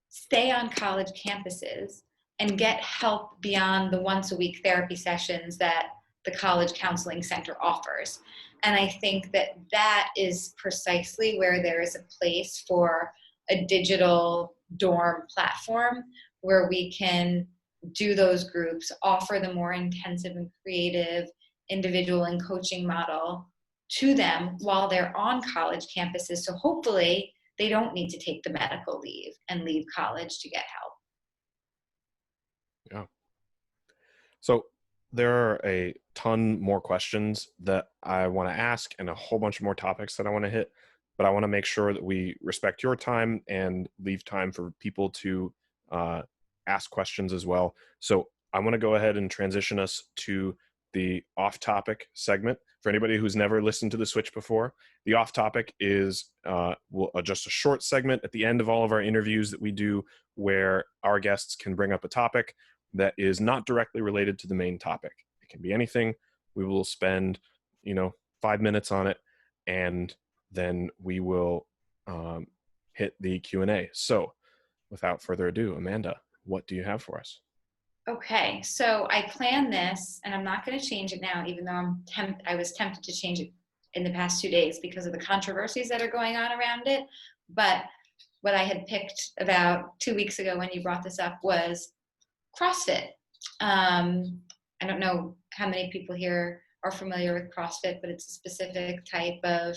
stay on college campuses and get help beyond the once a week therapy sessions that the college counseling center offers? And I think that that is precisely where there is a place for a digital dorm platform where we can do those groups, offer the more intensive and creative individual and coaching model to them while they're on college campuses. So hopefully they don't need to take the medical leave and leave college to get help. Yeah. So there are a ton more questions that I want to ask and a whole bunch more topics that I want to hit, but I want to make sure that we respect your time and leave time for people to ask questions as well. So I want to go ahead and transition us to the off-topic segment. For anybody who's never listened to The Switch before, the off-topic is just a short segment at the end of all of our interviews that we do where our guests can bring up a topic that is not directly related to the main topic. It can be anything. We will spend, 5 minutes on it, and then we will hit the Q&A. So without further ado, Amanda, what do you have for us? Okay, so I planned this, and I'm not going to change it now, even though I was tempted to change it in the past 2 days because of the controversies that are going on around it. But what I had picked about 2 weeks ago when you brought this up was CrossFit. I don't know how many people here are familiar with CrossFit, but it's a specific type of,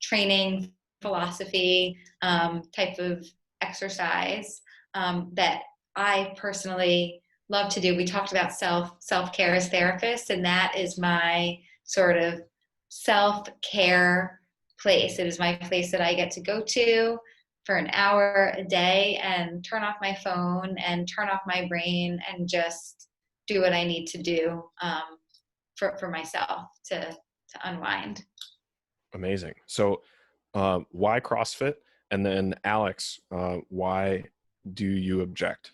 training philosophy, type of exercise that I personally love to do. We talked about self-care as therapists, and that is my sort of self-care place. It is my place that I get to go to for an hour a day and turn off my phone and turn off my brain and just do what I need to do for myself to unwind. Amazing. So why CrossFit? And then Alex, why do you object?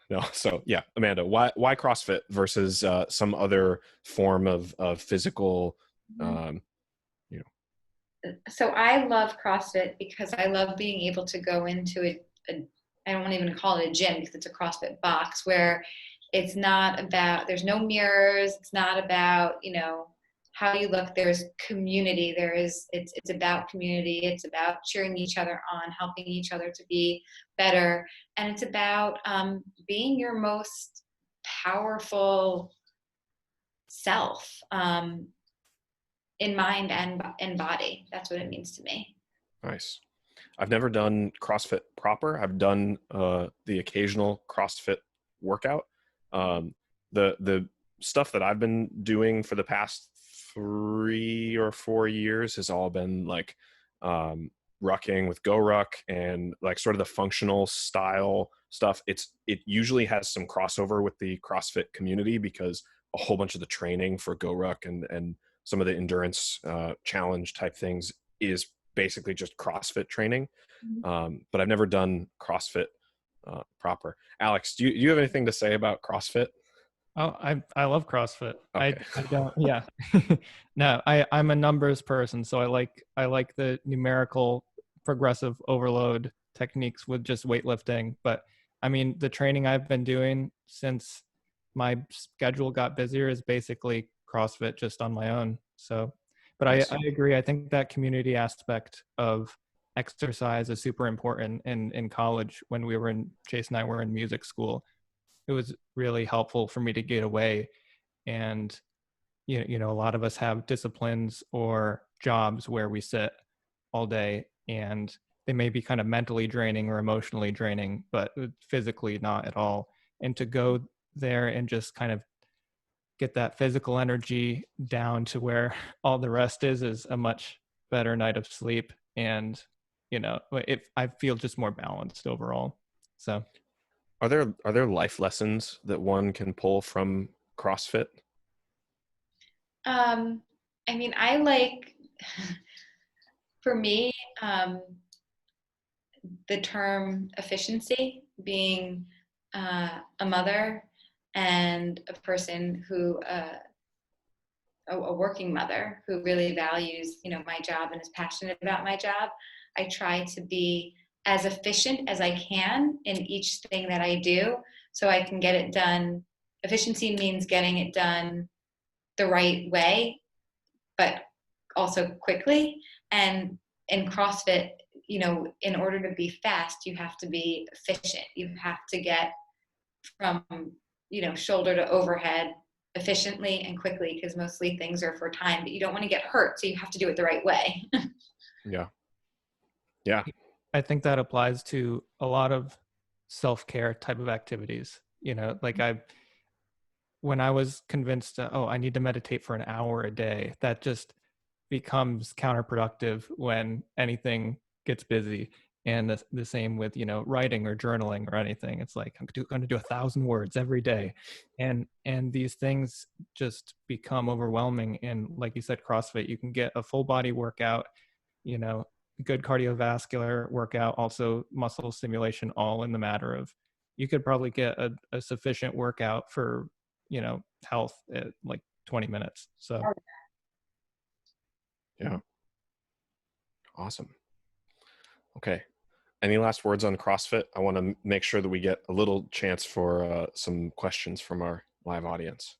No. So yeah, Amanda, why CrossFit versus some other form of physical, So I love CrossFit because I love being able to go into I don't even call it a gym because it's a CrossFit box where it's not about, there's no mirrors. It's not about, how you look. There's community. It's about community. It's about cheering each other on, helping each other to be better. And it's about being your most powerful self in mind and body. That's what it means to me. Nice. I've never done CrossFit proper. I've done the occasional CrossFit workout. The stuff that I've been doing for the past 3 or 4 years has all been like rucking with GoRuck and like sort of the functional style stuff. It usually has some crossover with the CrossFit community because a whole bunch of the training for GoRuck and some of the endurance challenge type things is basically just CrossFit training. But I've never done CrossFit proper. Alex, do you have anything to say about CrossFit? Oh, I love CrossFit. Okay. I don't, yeah. No, I'm a numbers person, so I like the numerical progressive overload techniques with just weightlifting. But I mean, the training I've been doing since my schedule got busier is basically CrossFit just on my own. So, but Nice. I agree. I think that community aspect of exercise is super important in college when Chase and I were in music school. it was really helpful for me to get away. And a lot of us have disciplines or jobs where we sit all day, and they may be kind of mentally draining or emotionally draining, but physically not at all. And to go there and just kind of get that physical energy down to where all the rest is a much better night of sleep. And I feel just more balanced overall. So Are there life lessons that one can pull from CrossFit? I mean, I like, for me, the term efficiency, being a mother and a person who, a working mother who really values, my job and is passionate about my job. I try to be as efficient as I can in each thing that I do so I can get it done. Efficiency means getting it done the right way, but also quickly. And in CrossFit, in order to be fast, you have to be efficient. You have to get from, shoulder to overhead efficiently and quickly, because mostly things are for time, but you don't want to get hurt. So you have to do it the right way. Yeah. Yeah. I think that applies to a lot of self-care type of activities. When I was convinced, I need to meditate for an hour a day, that just becomes counterproductive when anything gets busy. And the same with, writing or journaling or anything. It's like, I'm going to do 1,000 words every day. And these things just become overwhelming. And like you said, CrossFit, you can get a full body workout, good cardiovascular workout, also muscle stimulation, all in the matter of, you could probably get a sufficient workout for, health at like 20 minutes. So Yeah. Awesome. Okay. Any last words on CrossFit? I want to make sure that we get a little chance for some questions from our live audience.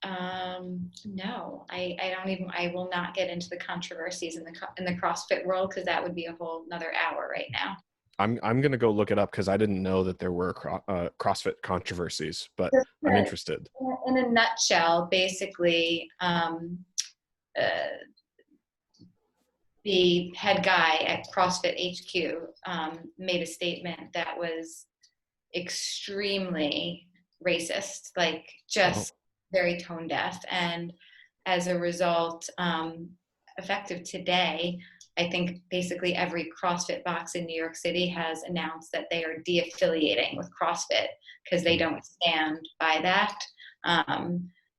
No, I will not get into the controversies in the CrossFit world, because that would be a whole another hour right now. I'm going to go look it up because I didn't know that there were CrossFit controversies, but I'm interested. In a nutshell, basically, the head guy at CrossFit HQ made a statement that was extremely racist, like just very tone deaf. And as a result, effective today, I think basically every CrossFit box in New York City has announced that they are de-affiliating with CrossFit because they don't stand by that.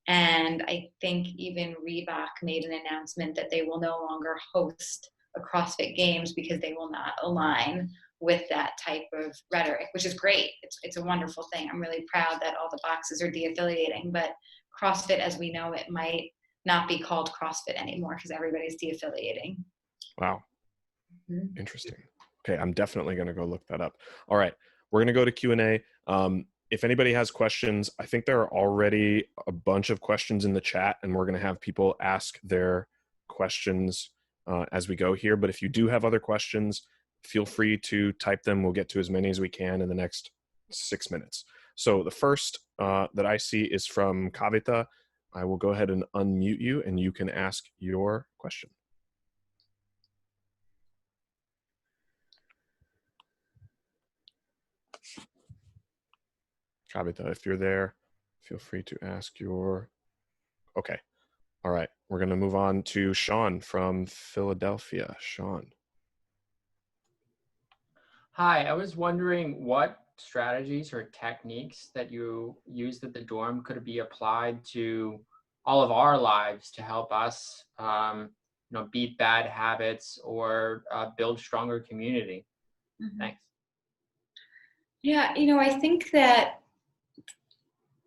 And I think even Reebok made an announcement that they will no longer host a CrossFit Games because they will not align with that type of rhetoric, which is great. It's a wonderful thing. I'm really proud that all the boxes are de-affiliating, but CrossFit as we know it might not be called CrossFit anymore because everybody's de-affiliating. Wow. Mm-hmm. Interesting. Okay, I'm definitely going to go look that up. All right, we're going to go to Q&A. If anybody has questions, I think there are already a bunch of questions in the chat, and we're going to have people ask their questions as we go here. But if you do have other questions, feel free to type them. We'll get to as many as we can in the next 6 minutes. So the first that I see is from Kavita. I will go ahead and unmute you, and you can ask your question. Kavita, if you're there, feel free to ask your... Okay. All right. We're going to move on to Sean from Philadelphia. Sean. Hi, I was wondering what strategies or techniques that you used at the dorm could be applied to all of our lives to help us, beat bad habits or build stronger community. Mm-hmm. Thanks. Yeah, I think that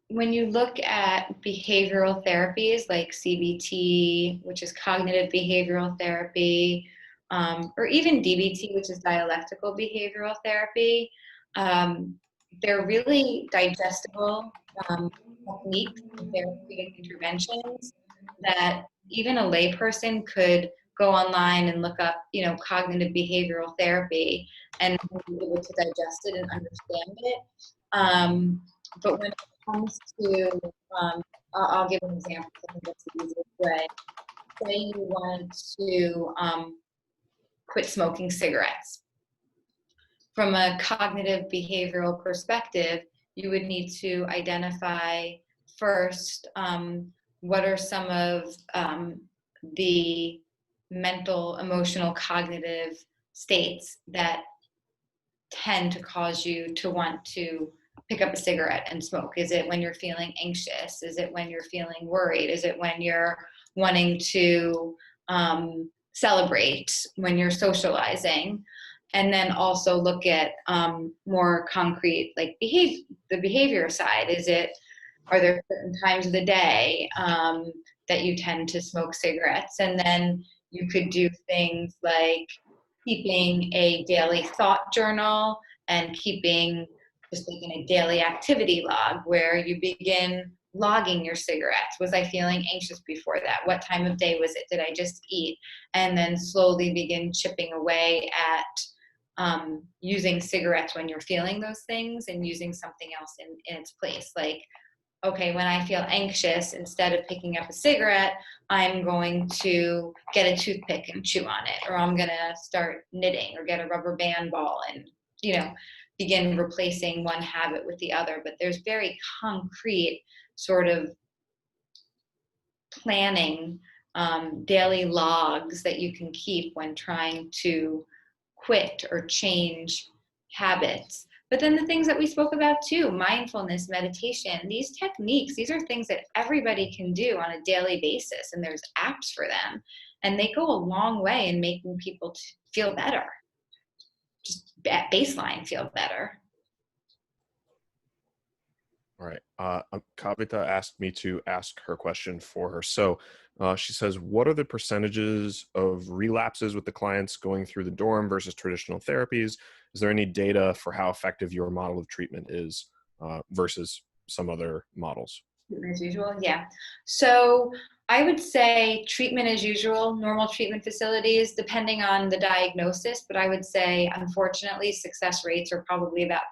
when you look at behavioral therapies like CBT, which is cognitive behavioral therapy, or even DBT, which is dialectical behavioral therapy, they're really digestible techniques and therapeutic interventions that even a layperson could go online and look up, cognitive behavioral therapy and be able to digest it and understand it. But when it comes to, I'll give an example. I think that's the easiest way. Say you want to quit smoking cigarettes. From a cognitive behavioral perspective, you would need to identify first what are some of the mental, emotional, cognitive states that tend to cause you to want to pick up a cigarette and smoke. Is it when you're feeling anxious? Is it when you're feeling worried? Is it when you're wanting to celebrate, when you're socializing? And then also look at more concrete, like the behavior side. Are there certain times of the day that you tend to smoke cigarettes? And then you could do things like keeping a daily thought journal and keeping just like in a daily activity log where you begin logging your cigarettes. Was I feeling anxious before that? What time of day was it? Did I just eat? And then slowly begin chipping away at using cigarettes when you're feeling those things and using something else in its place. Like, okay, when I feel anxious, instead of picking up a cigarette, I'm going to get a toothpick and chew on it, or I'm going to start knitting or get a rubber band ball and, begin replacing one habit with the other. But there's very concrete sort of planning, daily logs that you can keep when trying to quit or change habits. But then the things that we spoke about too, mindfulness, meditation, these techniques, these are things that everybody can do on a daily basis, and there's apps for them, and they go a long way in making people feel better, just at baseline feel better. All right. Kavita asked me to ask her question for her. So she says, what are the percentages of relapses with the clients going through the dorm versus traditional therapies? Is there any data for how effective your model of treatment is versus some other models? Treatment as usual, yeah. So I would say treatment as usual, normal treatment facilities, depending on the diagnosis, but I would say, unfortunately, success rates are probably about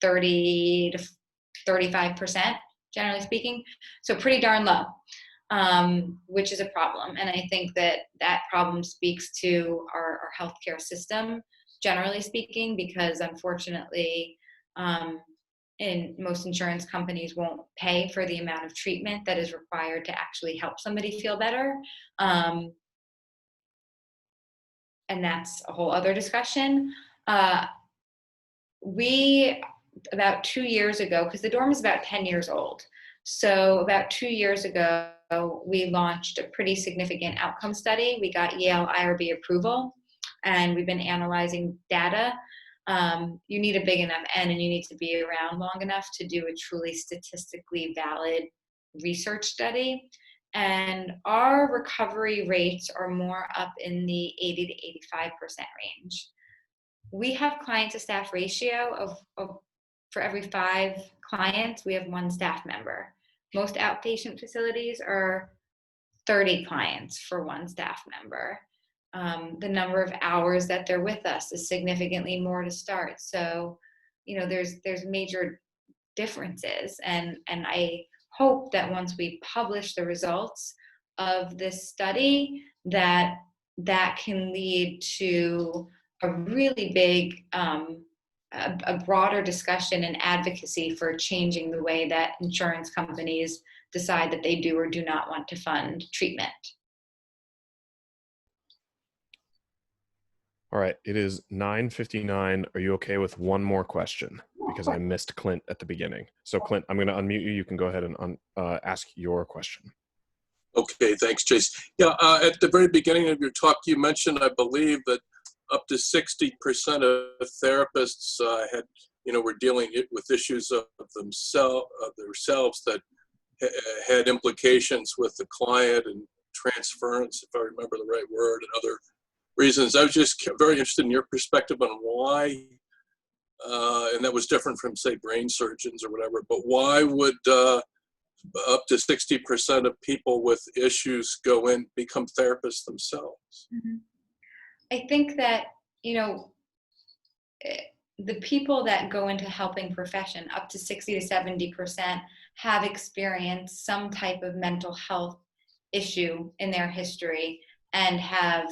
30 to 35%, generally speaking. So pretty darn low, which is a problem. And I think that problem speaks to our healthcare system, generally speaking, because unfortunately, in most insurance companies won't pay for the amount of treatment that is required to actually help somebody feel better. And that's a whole other discussion. About 2 years ago, because the dorm is about 10 years old. So about 2 years ago, we launched a pretty significant outcome study. We got Yale IRB approval, and we've been analyzing data. You need a big enough N, and you need to be around long enough to do a truly statistically valid research study. And our recovery rates are more up in the 80 to 85% range. We have client to staff ratio of for every 5 clients, we have 1 staff member. Most outpatient facilities are 30 clients for 1 staff member. The number of hours that they're with us is significantly more to start. So, there's major differences. And I hope that once we publish the results of this study, that can lead to a really big, a broader discussion and advocacy for changing the way that insurance companies decide that they do or do not want to fund treatment. All right, it is 9:59. Are you okay with one more question? Because I missed Clint at the beginning. So Clint, I'm going to unmute you. You can go ahead and ask your question. Okay, thanks, Chase. Yeah, at the very beginning of your talk, you mentioned, I believe, that up to 60% of therapists were dealing with issues of themselves that had implications with the client and transference, if I remember the right word, and other reasons. I was just very interested in your perspective on why, and that was different from, say, brain surgeons or whatever, but why would up to 60% of people with issues go in, become therapists themselves? Mm-hmm. I think that, the people that go into helping profession, up to 60 to 70%, have experienced some type of mental health issue in their history and have,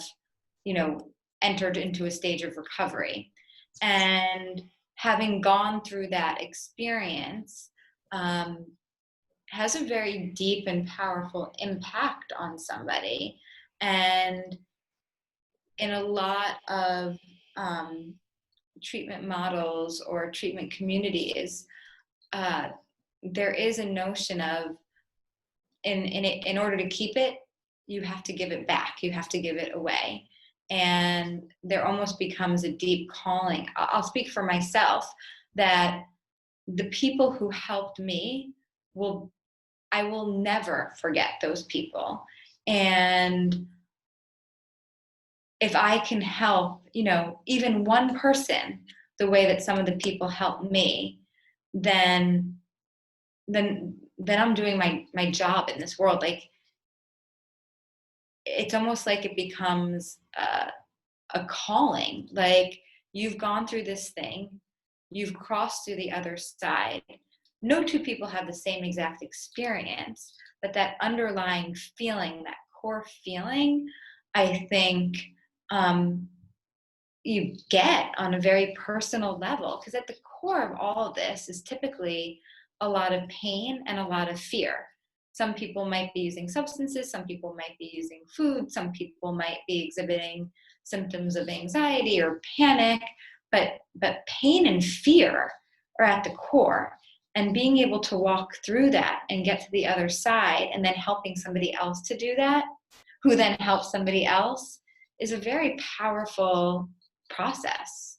entered into a stage of recovery. And having gone through that experience has a very deep and powerful impact on somebody. And in a lot of treatment models or treatment communities, there is a notion of in order to keep it, you have to give it back, you have to give it away. And there almost becomes a deep calling. I'll speak for myself, that the people who helped me, I will never forget those people. And if I can help, even one person the way that some of the people helped me, then I'm doing my job in this world. Like, it's almost like it becomes a calling. Like, you've gone through this thing, you've crossed to the other side. No two people have the same exact experience, but that underlying feeling, that core feeling, I think you get on a very personal level, because at the core of all of this is typically a lot of pain and a lot of fear. Some people might be using substances, some people might be using food, some people might be exhibiting symptoms of anxiety or panic, but pain and fear are at the core. And being able to walk through that and get to the other side, and then helping somebody else to do that, who then helps somebody else, is a very powerful process.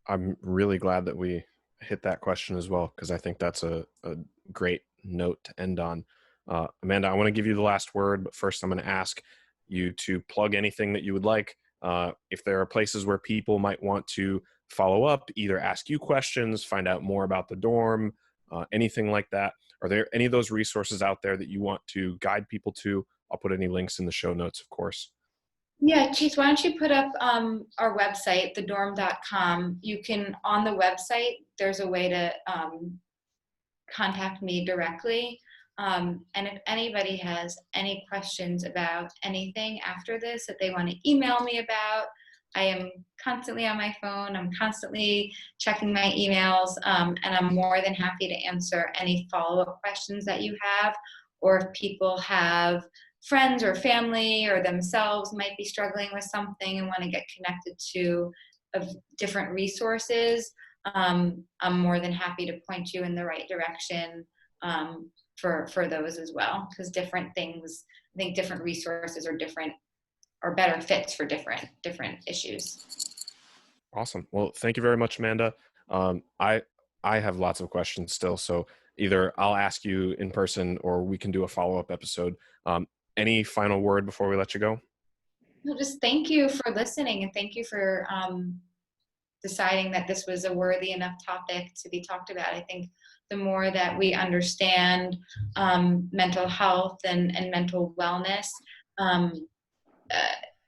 I'm really glad that we hit that question as well, because I think that's a great note to end on. Amanda, I want to give you the last word, but first I'm going to ask you to plug anything that you would like. If there are places where people might want to follow up, either ask you questions, find out more about the dorm, anything like that, are there any of those resources out there that you want to guide people to? I'll put any links in the show notes, of course. Yeah, Chase, why don't you put up our website, thedorm.com. You can, on the website, there's a way to contact me directly. And if anybody has any questions about anything after this that they want to email me about, I am constantly on my phone. I'm constantly checking my emails, and I'm more than happy to answer any follow-up questions that you have. Or if people have friends or family or themselves might be struggling with something and want to get connected to different resources, I'm more than happy to point you in the right direction for those as well, because different things, I think different resources are better fits for different issues. Awesome. Well, thank you very much, Amanda. I have lots of questions still, so either I'll ask you in person or we can do a follow-up episode. Any final word before we let you go? No, just thank you for listening, and thank you for deciding that this was a worthy enough topic to be talked about. I think the more that we understand mental health and mental wellness,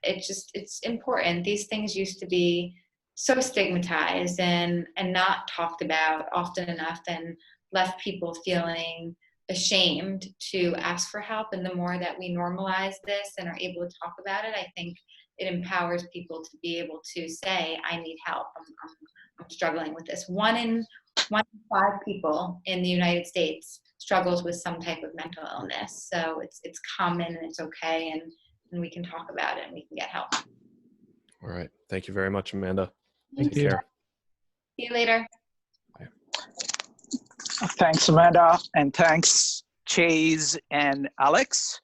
it's important. These things used to be so stigmatized and not talked about often enough, and left people feeling ashamed to ask for help. And the more that we normalize this and are able to talk about it, I think it empowers people to be able to say, I need help. I'm struggling with this. One in 5 people in the United States struggles with some type of mental illness. So it's common and it's okay, and we can talk about it and we can get help. All right. Thank you very much, Amanda. Thank Take you. care. See you later. Bye. Thanks, Amanda, and thanks, Chase and Alex.